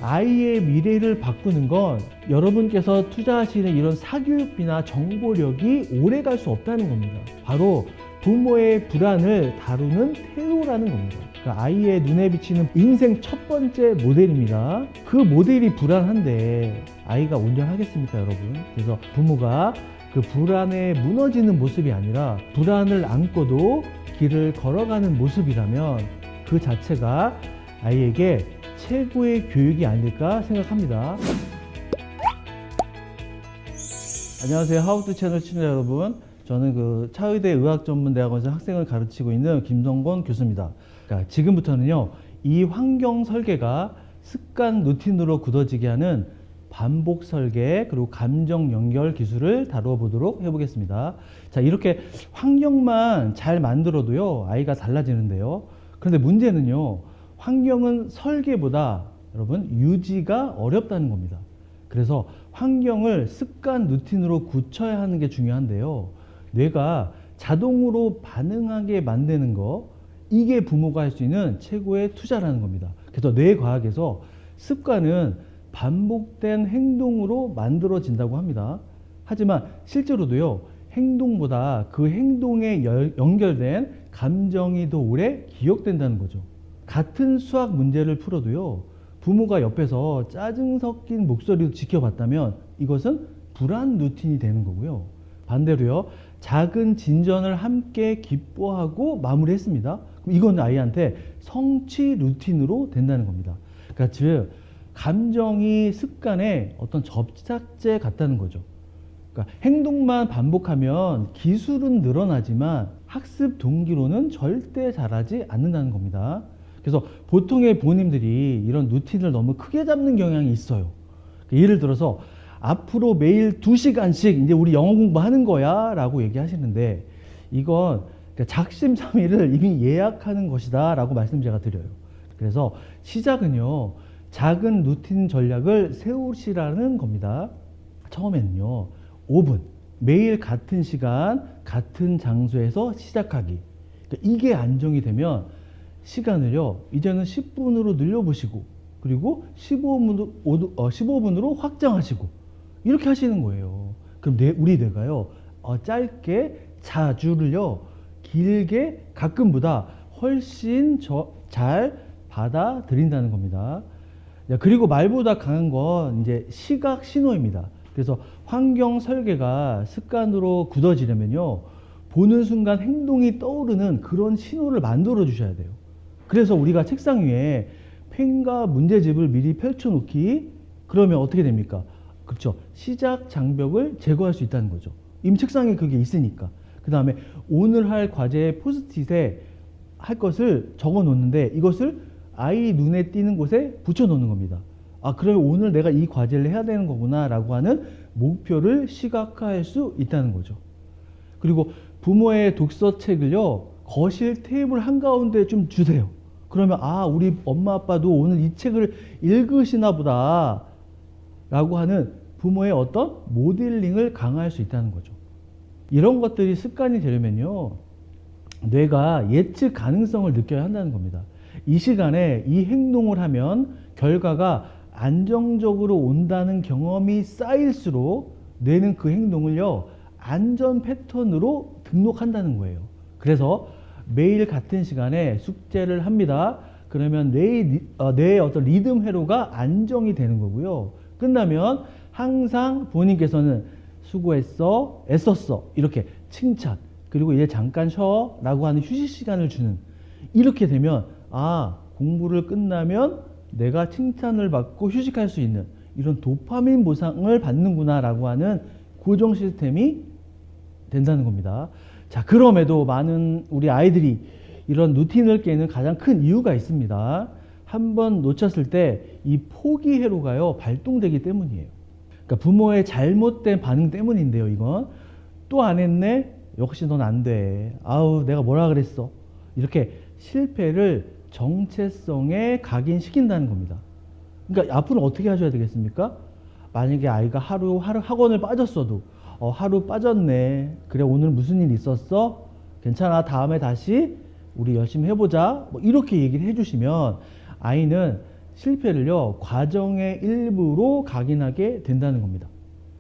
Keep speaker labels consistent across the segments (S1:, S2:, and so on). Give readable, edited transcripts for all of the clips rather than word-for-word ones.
S1: 아이의 미래를 바꾸는 건 여러분께서 투자하시는 이런 사교육비나 정보력이 오래 갈 수 없다는 겁니다. 바로 부모의 불안을 다루는 태도라는 겁니다. 그러니까 아이의 눈에 비치는 인생 첫 번째 모델입니다. 그 모델이 불안한데 아이가 온전하겠습니까, 여러분? 그래서 부모가 그 불안에 무너지는 모습이 아니라 불안을 안고도 길을 걸어가는 모습이라면 그 자체가 아이에게 최고의 교육이 아닐까 생각합니다. 안녕하세요. 하우투 채널 시청자 여러분. 저는 그 차의대 의학전문대학원에서 학생을 가르치고 있는 김성곤 교수입니다. 그러니까 지금부터는요, 이 환경 설계가 습관 루틴으로 굳어지게 하는 반복 설계 그리고 감정 연결 기술을 다뤄보도록 해보겠습니다. 자, 이렇게 환경만 잘 만들어도요, 아이가 달라지는데요. 그런데 문제는요, 환경은 설계보다 여러분 유지가 어렵다는 겁니다. 그래서 환경을 습관 루틴으로 굳혀야 하는 게 중요한데요. 뇌가 자동으로 반응하게 만드는 거, 이게 부모가 할 수 있는 최고의 투자라는 겁니다. 그래서 뇌과학에서 습관은 반복된 행동으로 만들어진다고 합니다. 하지만 실제로도요, 행동보다 그 행동에 연결된 감정이 더 오래 기억된다는 거죠. 같은 수학 문제를 풀어도요, 부모가 옆에서 짜증 섞인 목소리로 지켜봤다면 이것은 불안 루틴이 되는 거고요. 반대로요, 작은 진전을 함께 기뻐하고 마무리했습니다. 그럼 이건 아이한테 성취 루틴으로 된다는 겁니다. 그러니까 즉 감정이 습관의 어떤 접착제 같다는 거죠. 그러니까 행동만 반복하면 기술은 늘어나지만 학습 동기로는 절대 자라지 않는다는 겁니다. 그래서 보통의 부모님들이 이런 루틴을 너무 크게 잡는 경향이 있어요. 예를 들어서 앞으로 매일 2시간씩 이제 우리 영어 공부하는 거야 라고 얘기하시는데, 이건 작심삼일을 이미 예약하는 것이다 라고 말씀 제가 드려요. 그래서 시작은요, 작은 루틴 전략을 세우시라는 겁니다. 처음에는요, 5분 매일 같은 시간 같은 장소에서 시작하기. 그러니까 이게 안정이 되면 시간을요, 이제는 10분으로 늘려보시고, 그리고 15분으로 확장하시고, 이렇게 하시는 거예요. 그럼 우리 뇌가요, 짧게 자주를요, 길게 가끔보다 훨씬 잘 받아들인다는 겁니다. 그리고 말보다 강한 건 이제 시각 신호입니다. 그래서 환경 설계가 습관으로 굳어지려면요, 보는 순간 행동이 떠오르는 그런 신호를 만들어 주셔야 돼요. 그래서 우리가 책상 위에 펜과 문제집을 미리 펼쳐놓기, 그러면 어떻게 됩니까? 그렇죠. 시작 장벽을 제거할 수 있다는 거죠. 이미 책상에 그게 있으니까. 그 다음에 오늘 할 과제의 포스트잇에 할 것을 적어 놓는데 이것을 아이 눈에 띄는 곳에 붙여 놓는 겁니다. 아, 그러면 오늘 내가 이 과제를 해야 되는 거구나 라고 하는 목표를 시각화할 수 있다는 거죠. 그리고 부모의 독서책을요, 거실 테이블 한가운데 좀 주세요. 그러면 아, 우리 엄마 아빠도 오늘 이 책을 읽으시나 보다 라고 하는 부모의 어떤 모델링을 강화할 수 있다는 거죠. 이런 것들이 습관이 되려면요, 뇌가 예측 가능성을 느껴야 한다는 겁니다. 이 시간에 이 행동을 하면 결과가 안정적으로 온다는 경험이 쌓일수록 뇌는 그 행동을요, 안전 패턴으로 등록한다는 거예요. 그래서 매일 같은 시간에 숙제를 합니다. 그러면 뇌의 어떤 리듬 회로가 안정이 되는 거고요. 끝나면 항상 본인께서는 수고했어, 애썼어, 이렇게 칭찬, 그리고 이제 잠깐 쉬어 라고 하는 휴식 시간을 주는, 이렇게 되면 아, 공부를 끝나면 내가 칭찬을 받고 휴식할 수 있는 이런 도파민 보상을 받는구나 라고 하는 고정 시스템이 된다는 겁니다. 자, 그럼에도 많은 우리 아이들이 이런 루틴을 깨는 가장 큰 이유가 있습니다. 한번 놓쳤을 때 이 포기 회로가요, 발동되기 때문이에요. 그러니까 부모의 잘못된 반응 때문인데요, 이건. 또 안 했네? 역시 넌 안 돼. 아우, 내가 뭐라 그랬어. 이렇게 실패를 정체성에 각인시킨다는 겁니다. 그러니까 앞으로 어떻게 하셔야 되겠습니까? 만약에 아이가 하루 학원을 빠졌어도 하루 빠졌네. 그래, 오늘 무슨 일 있었어? 괜찮아. 다음에 다시 우리 열심히 해보자. 뭐 이렇게 얘기를 해주시면 아이는 실패를요, 과정의 일부로 각인하게 된다는 겁니다.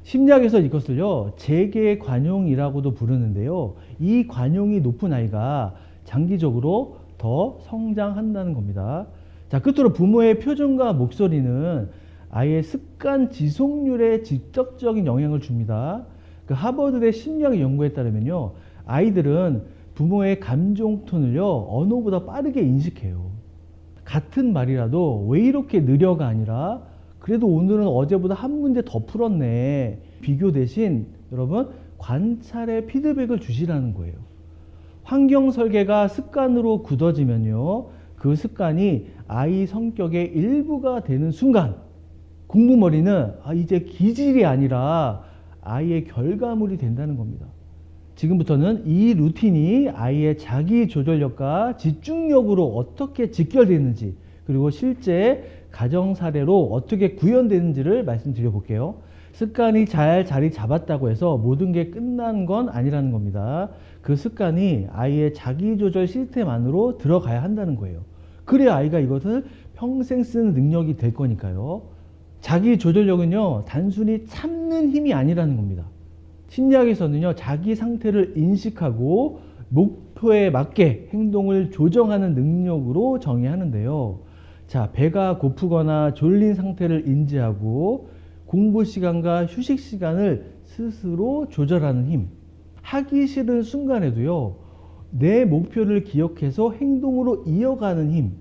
S1: 심리학에서 이것을요, 재계 관용이라고도 부르는데요. 이 관용이 높은 아이가 장기적으로 더 성장한다는 겁니다. 자, 끝으로 부모의 표정과 목소리는 아이의 습관 지속률에 직접적인 영향을 줍니다. 그 하버드대 심리학 연구에 따르면요, 아이들은 부모의 감정 톤을요, 언어보다 빠르게 인식해요. 같은 말이라도 왜 이렇게 느려가 아니라 그래도 오늘은 어제보다 한 문제 더 풀었네. 비교 대신 여러분 관찰의 피드백을 주시라는 거예요. 환경 설계가 습관으로 굳어지면요, 그 습관이 아이 성격의 일부가 되는 순간 공부머리는 이제 기질이 아니라 아이의 결과물이 된다는 겁니다. 지금부터는 이 루틴이 아이의 자기 조절력과 집중력으로 어떻게 직결되는지, 그리고 실제 가정 사례로 어떻게 구현되는지를 말씀드려 볼게요. 습관이 잘 자리 잡았다고 해서 모든 게 끝난 건 아니라는 겁니다. 그 습관이 아이의 자기 조절 시스템 안으로 들어가야 한다는 거예요. 그래야 아이가 이것을 평생 쓰는 능력이 될 거니까요. 자기 조절력은요, 단순히 참는 힘이 아니라는 겁니다. 심리학에서는요, 자기 상태를 인식하고 목표에 맞게 행동을 조정하는 능력으로 정의하는데요. 자, 배가 고프거나 졸린 상태를 인지하고 공부 시간과 휴식 시간을 스스로 조절하는 힘. 하기 싫은 순간에도요, 내 목표를 기억해서 행동으로 이어가는 힘.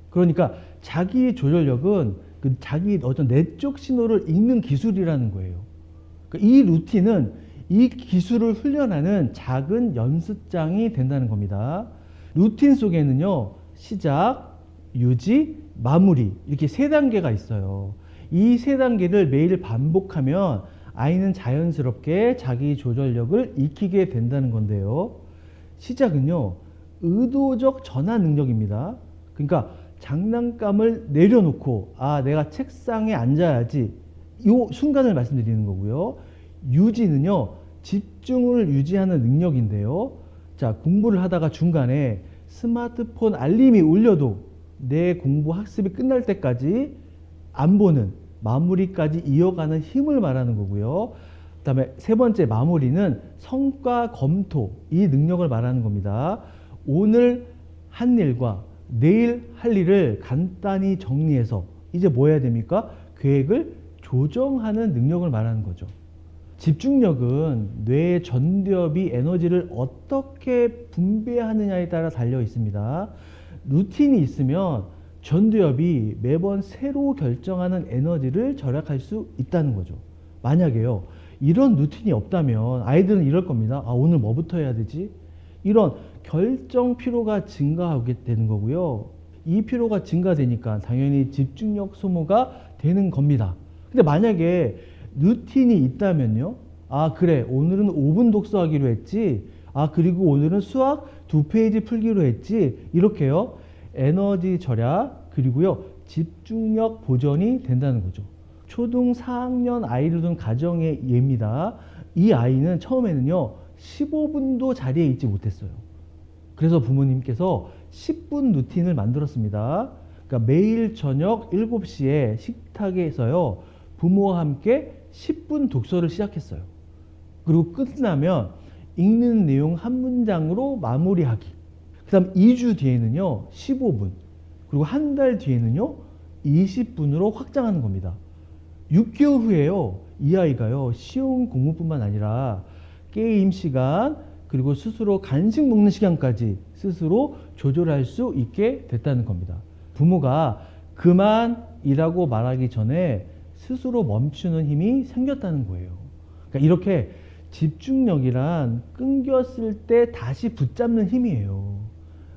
S1: 그러니까 자기 조절력은 그 자기 어떤 내적 신호를 읽는 기술이라는 거예요. 이 루틴은 이 기술을 훈련하는 작은 연습장이 된다는 겁니다. 루틴 속에는요, 시작, 유지, 마무리 이렇게 세 단계가 있어요. 이 세 단계를 매일 반복하면 아이는 자연스럽게 자기 조절력을 익히게 된다는 건데요. 시작은요, 의도적 전환 능력입니다. 그러니까 장난감을 내려놓고 내가 책상에 앉아야지, 이 순간을 말씀드리는 거고요. 유지는요, 집중을 유지하는 능력인데요. 자, 공부를 하다가 중간에 스마트폰 알림이 울려도 내 공부 학습이 끝날 때까지 안 보는, 마무리까지 이어가는 힘을 말하는 거고요. 그 다음에 세 번째 마무리는 성과 검토, 이 능력을 말하는 겁니다. 오늘 한 일과 내일 할 일을 간단히 정리해서 이제 뭐 해야 됩니까? 계획을 조정하는 능력을 말하는 거죠. 집중력은 뇌의 전두엽이 에너지를 어떻게 분배하느냐에 따라 달려 있습니다. 루틴이 있으면 전두엽이 매번 새로 결정하는 에너지를 절약할 수 있다는 거죠. 만약에요, 이런 루틴이 없다면 아이들은 이럴 겁니다. 오늘 뭐부터 해야 되지? 이런 결정 피로가 증가하게 되는 거고요. 이 피로가 증가되니까 당연히 집중력 소모가 되는 겁니다. 근데 만약에 루틴이 있다면요, 그래, 오늘은 5분 독서하기로 했지, 그리고 오늘은 수학 2페이지 풀기로 했지, 이렇게요, 에너지 절약 그리고요, 집중력 보전이 된다는 거죠. 초등 4학년 아이를 둔 가정의 예입니다. 이 아이는 처음에는요, 15분도 자리에 있지 못했어요. 그래서 부모님께서 10분 루틴을 만들었습니다. 그러니까 매일 저녁 7시에 식탁에서요, 부모와 함께 10분 독서를 시작했어요. 그리고 끝나면 읽는 내용 한 문장으로 마무리하기. 그 다음 2주 뒤에는요, 15분. 그리고 한 달 뒤에는요, 20분으로 확장하는 겁니다. 6개월 후에요, 이 아이가요, 쉬운 공부뿐만 아니라 게임 시간, 그리고 스스로 간식 먹는 시간까지 스스로 조절할 수 있게 됐다는 겁니다. 부모가 그만이라고 말하기 전에 스스로 멈추는 힘이 생겼다는 거예요. 그러니까 이렇게 집중력이란 끊겼을 때 다시 붙잡는 힘이에요.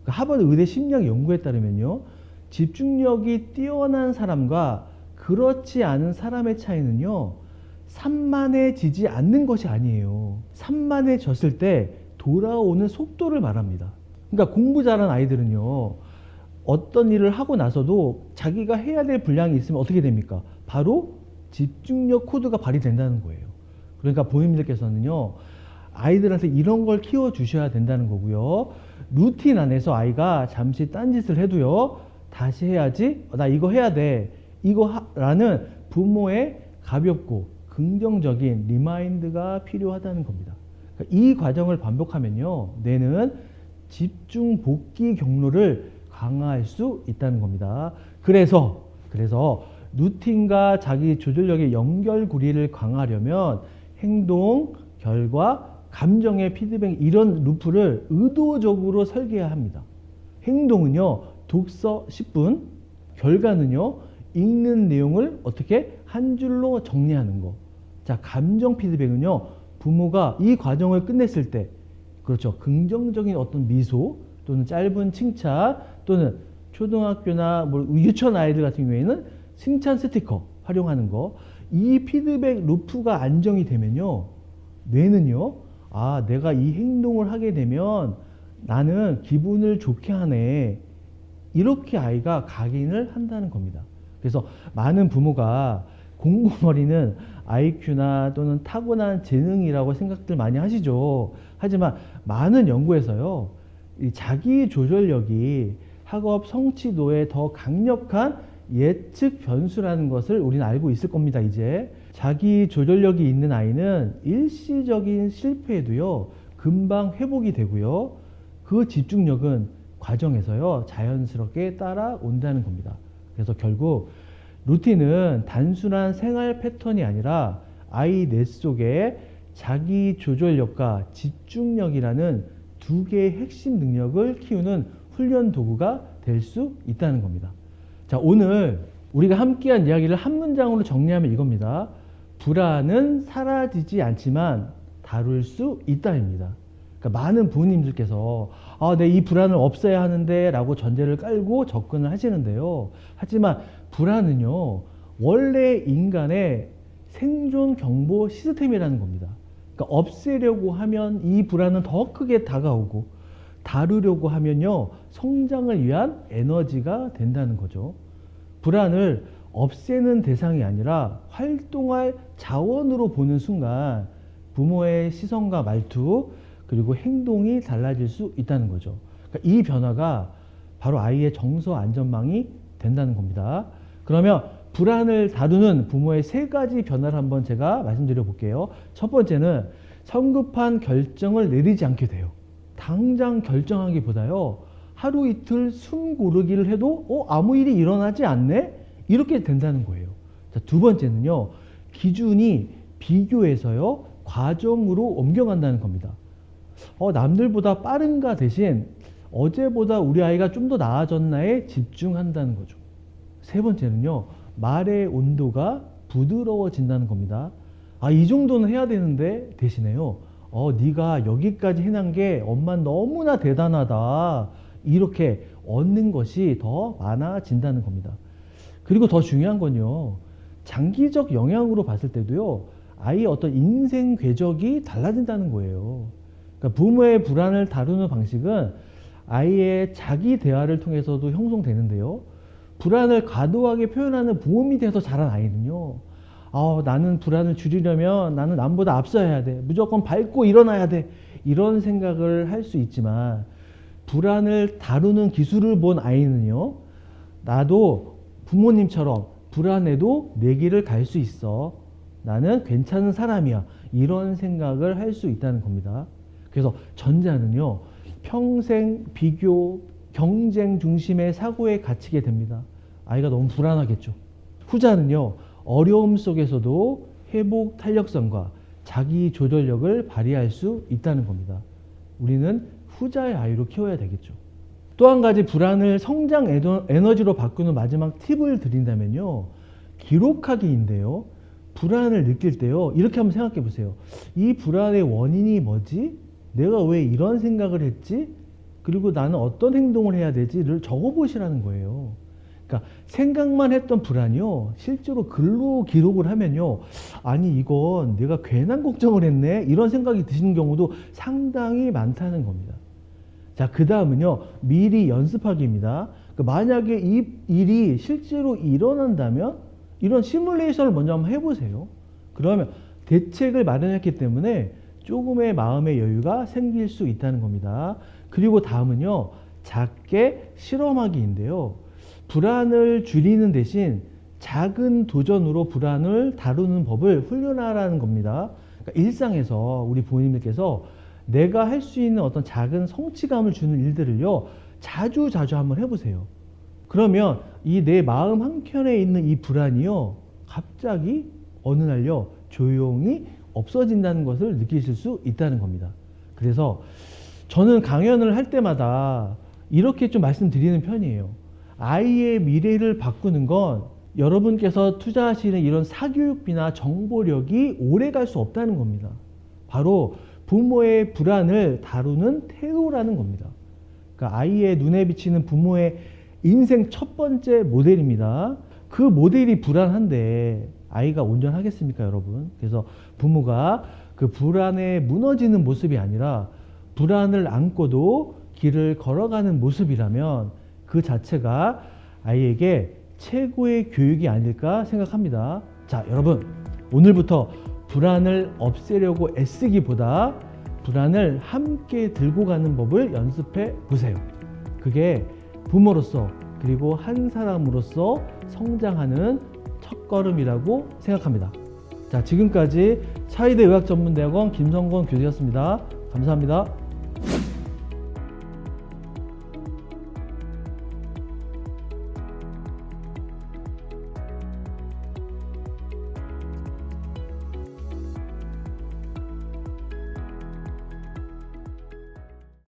S1: 그러니까 하버드 의대 심리학 연구에 따르면요, 집중력이 뛰어난 사람과 그렇지 않은 사람의 차이는요, 산만해지지 않는 것이 아니에요. 산만해졌을 때 돌아오는 속도를 말합니다. 그러니까 공부 잘하는 아이들은요, 어떤 일을 하고 나서도 자기가 해야 될 분량이 있으면 어떻게 됩니까? 바로 집중력 코드가 발휘된다는 거예요. 그러니까 부모님들께서는요, 아이들한테 이런 걸 키워 주셔야 된다는 거고요. 루틴 안에서 아이가 잠시 딴짓을 해도요, 다시 해야지. 나 이거 해야 돼. 라는 부모의 가볍고 긍정적인 리마인드가 필요하다는 겁니다. 그러니까 이 과정을 반복하면요, 뇌는 집중 복귀 경로를 강화할 수 있다는 겁니다. 그래서 루틴과 자기 조절력의 연결고리를 강화하려면 행동, 결과, 감정의 피드백, 이런 루프를 의도적으로 설계해야 합니다. 행동은요, 독서 10분, 결과는요, 읽는 내용을 어떻게 한 줄로 정리하는 거. 자, 감정 피드백은요, 부모가 이 과정을 끝냈을 때, 그렇죠, 긍정적인 어떤 미소 또는 짧은 칭찬, 또는 초등학교나 뭐 유치원 아이들 같은 경우에는 칭찬 스티커 활용하는 거. 이 피드백 루프가 안정이 되면요, 뇌는요, 아, 내가 이 행동을 하게 되면 나는 기분을 좋게 하네, 이렇게 아이가 각인을 한다는 겁니다. 그래서 많은 부모가 공부머리는 IQ나 또는 타고난 재능이라고 생각들 많이 하시죠. 하지만 많은 연구에서요, 이 자기 조절력이 학업 성취도에 더 강력한 예측 변수라는 것을 우리는 알고 있을 겁니다. 이제 자기 조절력이 있는 아이는 일시적인 실패에도요, 금방 회복이 되고요, 그 집중력은 과정에서요, 자연스럽게 따라온다는 겁니다. 그래서 결국 루틴은 단순한 생활 패턴이 아니라 아이 뇌 속에 자기 조절력과 집중력이라는 두 개의 핵심 능력을 키우는 훈련 도구가 될 수 있다는 겁니다. 자, 오늘 우리가 함께한 이야기를 한 문장으로 정리하면 이겁니다. 불안은 사라지지 않지만 다룰 수 있다입니다. 그러니까 많은 부모님들께서 내 이 불안을 없애야 하는데 라고 전제를 깔고 접근을 하시는데요. 하지만 불안은요, 원래 인간의 생존 경보 시스템이라는 겁니다. 그러니까 없애려고 하면 이 불안은 더 크게 다가오고, 다루려고 하면요, 성장을 위한 에너지가 된다는 거죠. 불안을 없애는 대상이 아니라 활동할 자원으로 보는 순간 부모의 시선과 말투, 그리고 행동이 달라질 수 있다는 거죠. 그러니까 이 변화가 바로 아이의 정서 안전망이 된다는 겁니다. 그러면 불안을 다루는 부모의 세 가지 변화를 한번 제가 말씀드려 볼게요. 첫 번째는 성급한 결정을 내리지 않게 돼요. 당장 결정하기보다요, 하루 이틀 숨 고르기를 해도 아무 일이 일어나지 않네? 이렇게 된다는 거예요. 자, 두 번째는요, 기준이 비교해서요, 과정으로 옮겨간다는 겁니다. 남들보다 빠른가 대신 어제보다 우리 아이가 좀 더 나아졌나에 집중한다는 거죠. 세 번째는요, 말의 온도가 부드러워진다는 겁니다. 이 정도는 해야 되는데 대신에요, 네가 여기까지 해낸 게 엄마 너무나 대단하다, 이렇게 얻는 것이 더 많아진다는 겁니다. 그리고 더 중요한 건요, 장기적 영향으로 봤을 때도요, 아이의 어떤 인생 궤적이 달라진다는 거예요. 그러니까 부모의 불안을 다루는 방식은 아이의 자기 대화를 통해서도 형성되는데요, 불안을 과도하게 표현하는 부모 밑에서 자란 아이는요, 나는 불안을 줄이려면 나는 남보다 앞서야 돼, 무조건 밟고 일어나야 돼, 이런 생각을 할 수 있지만, 불안을 다루는 기술을 본 아이는요, 나도 부모님처럼 불안해도 내 길을 갈 수 있어, 나는 괜찮은 사람이야, 이런 생각을 할 수 있다는 겁니다. 그래서 전자는요, 평생 비교, 경쟁 중심의 사고에 갇히게 됩니다. 아이가 너무 불안하겠죠. 후자는요, 어려움 속에서도 회복 탄력성과 자기 조절력을 발휘할 수 있다는 겁니다. 우리는 후자의 아이로 키워야 되겠죠. 또 한 가지 불안을 성장 에너지로 바꾸는 마지막 팁을 드린다면요, 기록하기인데요. 불안을 느낄 때요, 이렇게 한번 생각해 보세요. 이 불안의 원인이 뭐지? 내가 왜 이런 생각을 했지? 그리고 나는 어떤 행동을 해야 되지를 적어보시라는 거예요. 그러니까 생각만 했던 불안이요, 실제로 글로 기록을 하면요, 아니 이건 내가 괜한 걱정을 했네, 이런 생각이 드시는 경우도 상당히 많다는 겁니다. 자, 그 다음은요, 미리 연습하기입니다. 그러니까 만약에 이 일이 실제로 일어난다면 이런 시뮬레이션을 먼저 한번 해보세요. 그러면 대책을 마련했기 때문에 조금의 마음의 여유가 생길 수 있다는 겁니다. 그리고 다음은요, 작게 실험하기인데요. 불안을 줄이는 대신 작은 도전으로 불안을 다루는 법을 훈련하라는 겁니다. 그러니까 일상에서 우리 부모님들께서 내가 할 수 있는 어떤 작은 성취감을 주는 일들을요, 자주 한번 해보세요. 그러면 이 내 마음 한켠에 있는 이 불안이요, 갑자기 어느 날요, 조용히 없어진다는 것을 느끼실 수 있다는 겁니다. 그래서 저는 강연을 할 때마다 이렇게 좀 말씀드리는 편이에요. 아이의 미래를 바꾸는 건 여러분께서 투자하시는 이런 사교육비나 정보력이 오래 갈 수 없다는 겁니다. 바로 부모의 불안을 다루는 태도라는 겁니다. 그러니까 아이의 눈에 비치는 부모의 인생 첫 번째 모델입니다. 그 모델이 불안한데 아이가 온전하겠습니까, 여러분? 그래서 부모가 그 불안에 무너지는 모습이 아니라 불안을 안고도 길을 걸어가는 모습이라면 그 자체가 아이에게 최고의 교육이 아닐까 생각합니다. 자, 여러분, 오늘부터 불안을 없애려고 애쓰기보다 불안을 함께 들고 가는 법을 연습해 보세요. 그게 부모로서 그리고 한 사람으로서 성장하는 첫걸음이라고 생각합니다. 자, 지금까지 차이대 의학전문대학원 김성권 교수였습니다. 감사합니다.